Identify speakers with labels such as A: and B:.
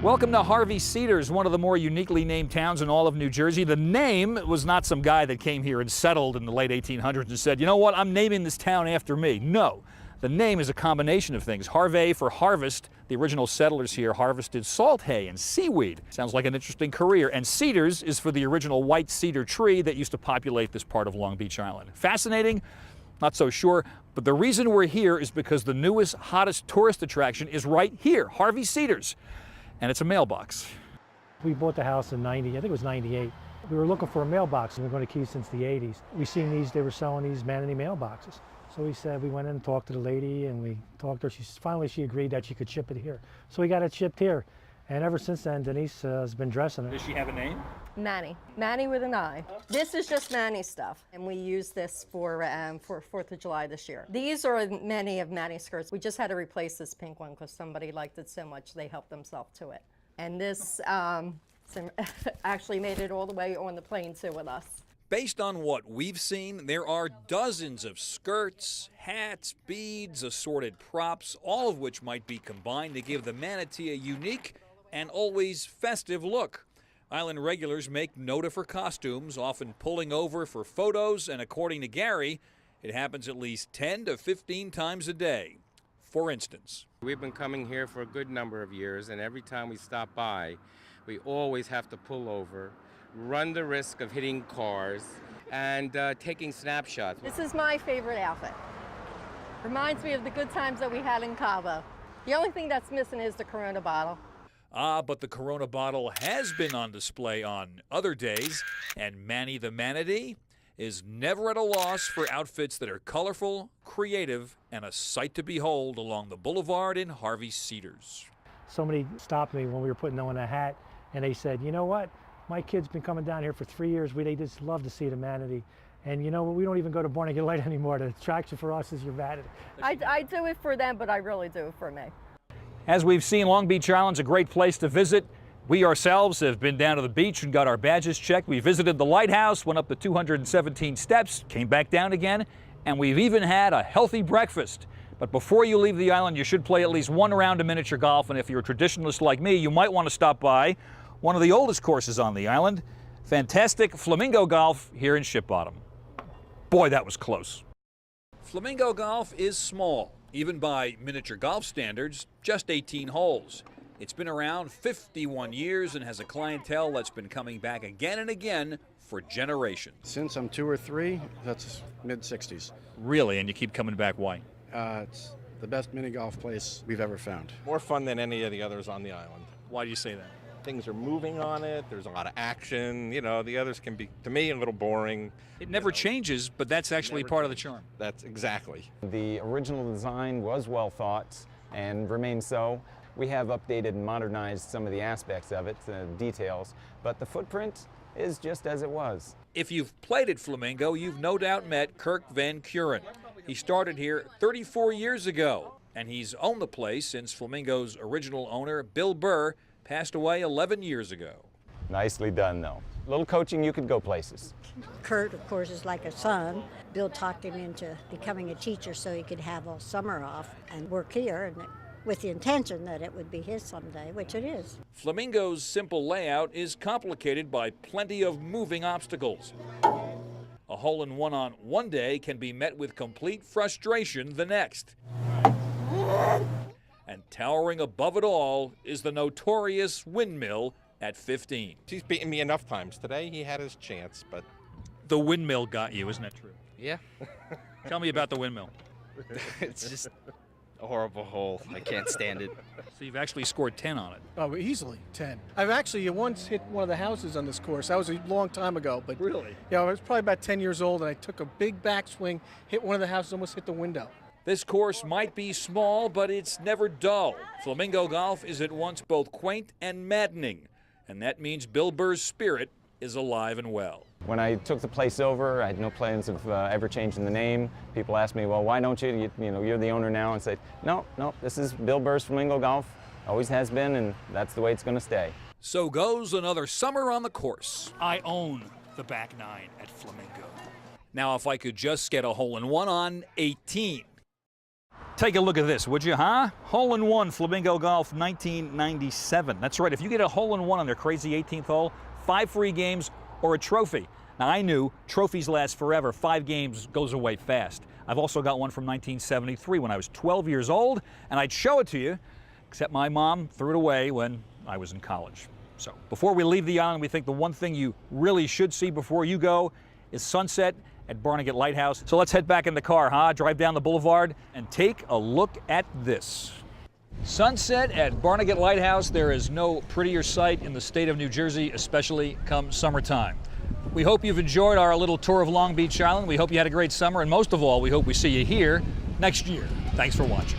A: Welcome to Harvey Cedars, one of the more uniquely named towns in all of New Jersey. The name was not some guy that came here and settled in the late 1800s and said, you know what, I'm naming this town after me. No, the name is a combination of things. Harvey for harvest. The original settlers here harvested salt hay and seaweed. Sounds like an interesting career. And Cedars is for the original white cedar tree that used to populate this part of Long Beach Island. Fascinating? Not so sure. But the reason we're here is because the newest, hottest tourist attraction is right here, Harvey Cedars. And it's a mailbox.
B: We bought the house in 90, I think it was 98. We were looking for a mailbox, and we've been going to Keys since the 80s. We seen these, they were selling these Manatee mailboxes. So we went in and talked to the lady, and we talked to her. Finally, she agreed that she could ship it here. So we got it shipped here. And ever since then, Denise has been dressing it.
A: Does she have a name?
C: Manny. Manny with an I. This is just Manny stuff, and we use this for 4th of July this year. These are many of Manny's skirts. We just had to replace this pink one because somebody liked it so much they helped themselves to it. And this actually made it all the way on the plane too with us.
A: Based on what we've seen, there are dozens of skirts, hats, beads, assorted props, all of which might be combined to give the manatee a unique and always festive look. Island regulars make note of her costumes, often pulling over for photos, and according to Gary, it happens at least 10 to 15 times a day. For instance,
D: we've been coming here for a good number of years, and every time we stop by, we always have to pull over, run the risk of hitting cars, and taking snapshots.
C: This is my favorite outfit. Reminds me of the good times that we had in Cabo. The only thing that's missing is the Corona bottle.
A: But the Corona bottle has been on display on other days, and Manny the Manatee is never at a loss for outfits that are colorful, creative, and a sight to behold along the boulevard in Harvey Cedars.
B: Somebody stopped me when we were putting on a hat, and they said, you know what? My kid's been coming down here for 3 years. They just love to see the manatee. And you know what? We don't even go to Barnegat Light anymore. The attraction for us is your manatee.
C: I do it for them, but I really do it for me.
A: As we've seen, Long Beach Island's a great place to visit. We ourselves have been down to the beach and got our badges checked. We visited the lighthouse, went up the 217 steps, came back down again, and we've even had a healthy breakfast. But before you leave the island, you should play at least one round of miniature golf, and if you're a traditionalist like me, you might want to stop by one of the oldest courses on the island, fantastic Flamingo Golf here in Ship Bottom. Boy, that was close. Flamingo Golf is small, even by miniature golf standards, just 18 holes. It's been around 51 years and has a clientele that's been coming back again and again for generations.
E: Since I'm 2 or 3, that's mid-60s.
A: Really? And you keep coming back, why?
E: It's the best mini golf place we've ever found.
F: More fun than any of the others on the island.
A: Why do you say that?
F: Things are moving on it, there's a lot of action, you know, the others can be, to me, a little boring.
A: It never changes, but that's actually part of the charm.
F: That's exactly.
G: The original design was well thought and remains so. We have updated and modernized some of the aspects of it, details, but the footprint is just as it was.
A: If you've played at Flamingo, you've no doubt met Kirk Van Kuren. He started here 34 years ago, and he's owned the place since Flamingo's original owner, Bill Burr, passed away 11 years ago.
G: Nicely done, though. A little coaching, you could go places.
H: Kurt, of course, is like a son. Bill talked him into becoming a teacher so he could have all summer off and work here, and with the intention that it would be his someday, which it is.
A: Flamingo's simple layout is complicated by plenty of moving obstacles. A hole-in-one on one day can be met with complete frustration the next. And towering above it all is the notorious windmill at 15.
F: He's beaten me enough times. Today he had his chance, but...
A: The windmill got you, isn't that true?
F: Yeah.
A: Tell me about the windmill.
I: It's just a horrible hole. I can't stand it.
A: So you've actually scored 10 on it.
J: Oh, easily 10. I've actually once hit one of the houses on this course. That was a long time ago, but
A: really,
J: yeah, I was probably about 10 years old, and I took a big backswing, hit one of the houses, almost hit the window.
A: This course might be small, but it's never dull. Flamingo Golf is at once both quaint and maddening, and that means Bill Burr's spirit is alive and well.
G: When I took the place over, I had no plans of ever changing the name. People asked me, well, why don't you? You know, you're the owner now, and say, no, this is Bill Burr's Flamingo Golf. Always has been, and that's the way it's going to stay.
A: So goes another summer on the course. I own the back nine at Flamingo. Now, if I could just get a hole-in-one on 18. Take a look at this, would you, huh? Hole-in-one, Flamingo Golf, 1997. That's right, if you get a hole-in-one on their crazy 18th hole, 5 free games or a trophy. Now, I knew trophies last forever. 5 games goes away fast. I've also got one from 1973 when I was 12 years old, and I'd show it to you, except my mom threw it away when I was in college. So, before we leave the island, we think the one thing you really should see before you go is sunset at Barnegat Lighthouse. So let's head back in the car, huh? Drive down the boulevard and take a look at this. Sunset at Barnegat Lighthouse. There is no prettier sight in the state of New Jersey, especially come summertime. We hope you've enjoyed our little tour of Long Beach Island. We hope you had a great summer, and most of all, we hope we see you here next year. Thanks for watching.